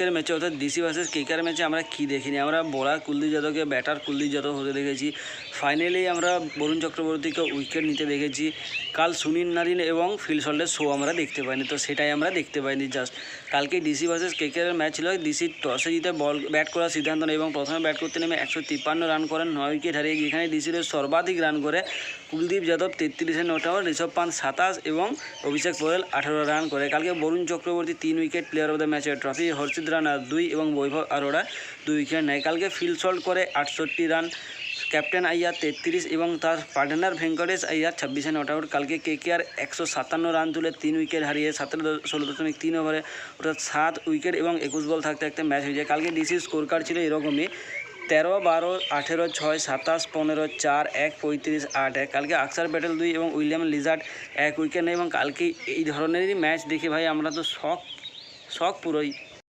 আজকের ম্যাচে অর্থাৎ ডিসি ভার্সেস কেকেআর ম্যাচে আমরা কী দেখিনি। আমরা বোলার কুলদীপ যাদবকে ব্যাটার কুলদীপ যাদব হতে দেখেছি। ফাইনালি আমরা বরুণ চক্রবর্তীকে উইকেট নিতে দেখেছি। কাল সুনীল নারিন এবং ফিল সল্টের শো আমরা দেখতে পাইনি, তো সেটাই আমরা দেখতে পাইনি। জাস্ট কালকে ডিসি ভার্সেস কেকেআর ম্যাচ ছিল। ডিসি টসে জিতে ব্যাট করার সিদ্ধান্ত নেয় এবং প্রথমে ব্যাট করতে নেমে 153 রান করেন, 9 উইকেট হারিয়ে। যেখানে ডিসির সর্বাধিক রান করে কুলদীপ যাদব 33 নট আউট, ঋষভ পান্ত 27 এবং অভিষেক পোয়েল 18 রান করে। কালকে Varun Chakravarthy 3 wicket, player of the ম্যাচের ট্রফি। হর্ষিত রানা 2 এবং বৈভব আরোরা 2 উইকেট নেয়। কালকে ফিল সল্ট করে 68 রান, ক্যাপ্টেন আইয়ার 33 এবং তার partner Venkatesh Iyer 26 not out. কালকে কেকেআর 157 রান তুলে 3 উইকেট হারিয়ে 16.3 ওভারে অর্থাৎ 7 উইকেট এবং 21 বল থাকতে থাকতে ম্যাচ হয়ে যায়। কালকে ডিসির স্কোর কার্ড ছিল এরকমই: 13, 12, 18, 6, 27, 15, 4, 1, 35, 8, 1। কালকে আকসার প্যাটেল 2 এবং উইলিয়াম লিজার্ড 1 উইকেট নেয়। এবং কালকে এই ধরনেরই ম্যাচ দেখে ভাই আমরা তো শখ পুরোই।